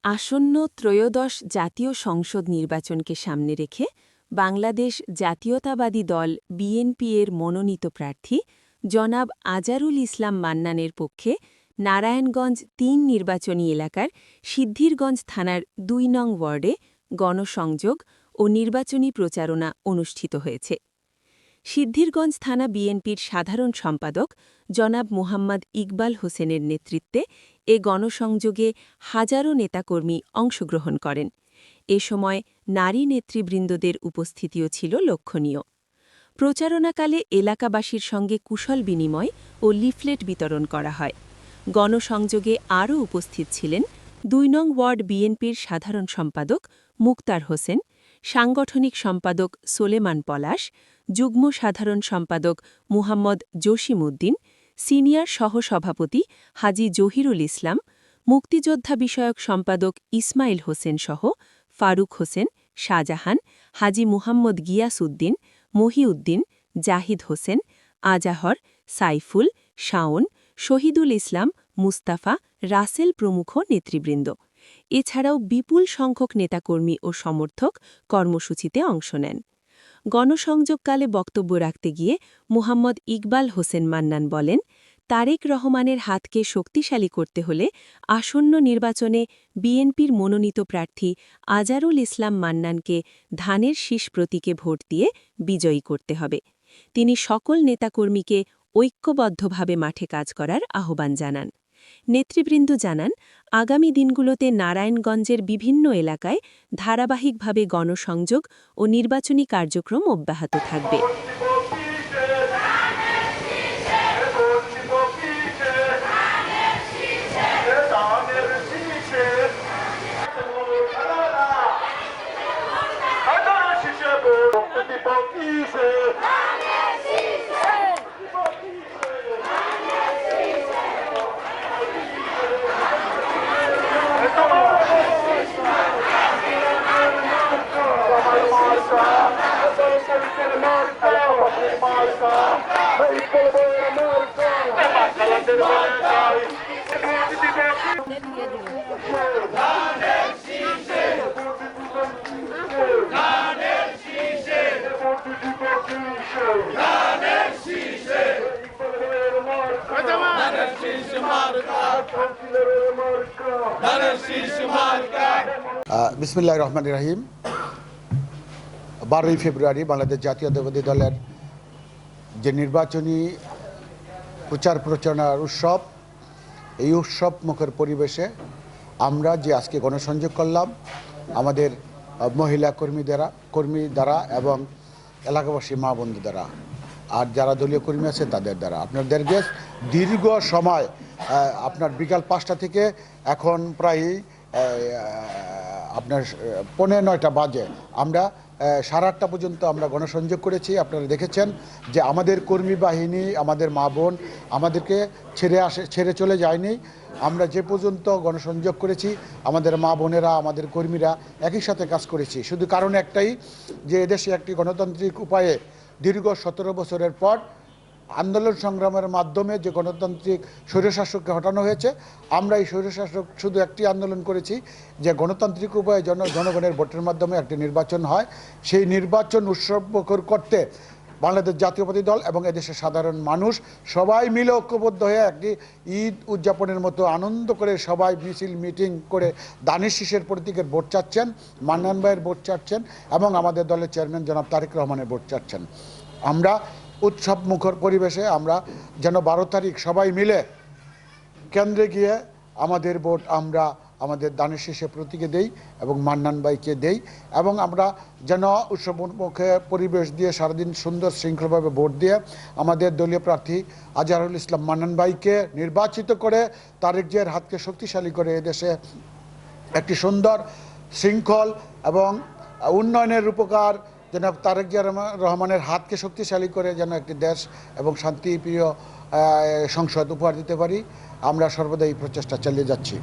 আসন্ন ত্রয়োদশ জাতীয় সংসদ নির্বাচনকে সামনে রেখে বাংলাদেশ জাতীয়তাবাদী দল বিএনপি এর মনোনীত প্রার্থী জনাব আজারুল ইসলাম মান্নানের পক্ষে নারায়ণগঞ্জ ৩ নির্বাচনী এলাকার সিদ্ধিরগঞ্জ থানার ২ নং ওয়ার্ডে গণসংযোগ ও নির্বাচনী প্রচারণা অনুষ্ঠিত হয়েছে। সিদ্ধিরগঞ্জ থানা বিএনপির সাধারণ সম্পাদক জনাব মোহাম্মদ ইকবাল হোসেনের নেতৃত্বে এ গণসংযোগে হাজারো নেতাকর্মী অংশগ্রহণ করেন। এ সময় নারী নেতৃবৃন্দদের উপস্থিতিও ছিল লক্ষণীয়। প্রচারণাকালে এলাকাবাসীর সঙ্গে কুশল বিনিময় ও লিফলেট বিতরণ করা হয়। গণসংযোগে আরও উপস্থিত ছিলেন ২ নং ওয়ার্ড বিএনপির সাধারণ সম্পাদক মুক্তার হোসেন, সাংগঠনিক সম্পাদক সোলেমান পলাশ, যুগ্ম সাধারণ সম্পাদক মুহাম্মদ জসিম উদ্দিন, সিনিয়র সহসভাপতি হাজী জহিরুল ইসলাম, মুক্তিযোদ্ধা বিষয়ক সম্পাদক ইসমাইল হোসেন সহ ফারুক হোসেন, শাহজাহান, হাজী মুহাম্মদ গিয়াস উদ্দিন, মহিউদ্দিন, জাহিদ হোসেন, আজাহর, সাইফুল, শাওন, শহীদুল ইসলাম, মুস্তাফা, রাসেল প্রমুখ নেতৃবৃন্দ। এছাড়াও বিপুল সংখ্যক নেতাকর্মী ও সমর্থক কর্মসূচিতে অংশ নেন। গণসংযোগকালে বক্তব্য রাখতে গিয়ে মুহাম্মদ ইকবাল হোসেন মান্নান বলেন, তারেক রহমানের হাতকে শক্তিশালী করতে হলে আসন্ন নির্বাচনে বিএনপির মনোনীত প্রার্থী আজারুল ইসলাম মান্নানকে ধানের শীষ প্রতীকে ভোট দিয়ে বিজয়ী করতে হবে। তিনি সকল নেতাকর্মীকে ঐক্যবদ্ধভাবে মাঠে কাজ করার আহ্বান জানান। নেতৃবৃন্দ জানান, আগামী দিনগুলোতে নারায়ণগঞ্জের বিভিন্ন এলাকায় ধারাবাহিকভাবে গণসংযোগ ও নির্বাচনী কার্যক্রম অব্যাহত থাকবে। বিসমিল্লাহির রহমানির রহিম। 12ই ফেব্রুয়ারি বাংলাদেশ জাতীয়তাবাদী দলের যে নির্বাচনী প্রচার প্রচারণার উৎসব, এই উৎসব মুখর পরিবেশে আমরা যে আজকে গণসংযোগ করলাম আমাদের মহিলা কর্মী দ্বারা এবং এলাকাবাসী মা বন্ধু দ্বারা, আর যারা দলীয় কর্মী আছে তাদের দ্বারা। আপনাদের দীর্ঘ সময় আপনার বিকাল 5টা থেকে এখন প্রায় আপনার 9:15 বাজে আমরা 8:30 পর্যন্ত আমরা গণসংযোগ করেছি। আপনারা দেখেছেন যে আমাদের কর্মী বাহিনী, আমাদের মা বোন আমাদেরকে ছেড়ে চলে যায়নি। আমরা যে পর্যন্ত গণসংযোগ করেছি আমাদের মা বোনেরা, আমাদের কর্মীরা একই সাথে কাজ করেছি, শুধু কারণ একটাই যে এদেশে একটি গণতান্ত্রিক উপায়ে দীর্ঘ 17 বছরের পর আন্দোলন সংগ্রামের মাধ্যমে যে গণতান্ত্রিক স্বৈরশাসককে হটানো হয়েছে, আমরা এই স্বৈরশাসক শুধু একটি আন্দোলন করেছি যে গণতান্ত্রিক উপায়ে জনগণের ভোটের মাধ্যমে একটি নির্বাচন হয়। সেই নির্বাচন উৎসবমুখর করতে বাংলাদেশ জাতীয়তাবাদী দল এবং এদেশের সাধারণ মানুষ সবাই মিলে ঐক্যবদ্ধ হয়ে একটি ঈদ উদযাপনের মতো আনন্দ করে সবাই মিছিল মিটিং করে দানের শীষের প্রতীকের ভোট চাচ্ছেন, মান্নান ভাইয়ের ভোট চাচ্ছেন এবং আমাদের দলের চেয়ারম্যান জনাব তারেক রহমানের ভোট চাচ্ছেন। আমরা উৎসব মুখর পরিবেশে আমরা যেন 12 তারিখ সবাই মিলে কেন্দ্রে গিয়ে আমাদের ভোট আমরা আমাদের দানের শীষে প্রতীকে দেই এবং মান্নান ভাইকে দেই, এবং আমরা যেন উৎসবমুখে পরিবেশ দিয়ে সারাদিন সুন্দর শৃঙ্খলভাবে ভোট দিয়ে আমাদের দলীয় প্রার্থী আজহারুল ইসলাম মান্নান ভাইকে নির্বাচিত করে তারেক জিয়ার হাতকে শক্তিশালী করে এদেশে একটি সুন্দর শৃঙ্খল এবং উন্নয়নের রূপকার জনাব তারেক জিয়া রহমানের হাতকে শক্তিশালী করে যেন একটি দেশ এবং শান্তিপ্রিয় সংসদ উপহার দিতে পারি। আমরা সর্বদা এই প্রচেষ্টা চালিয়ে যাচ্ছি।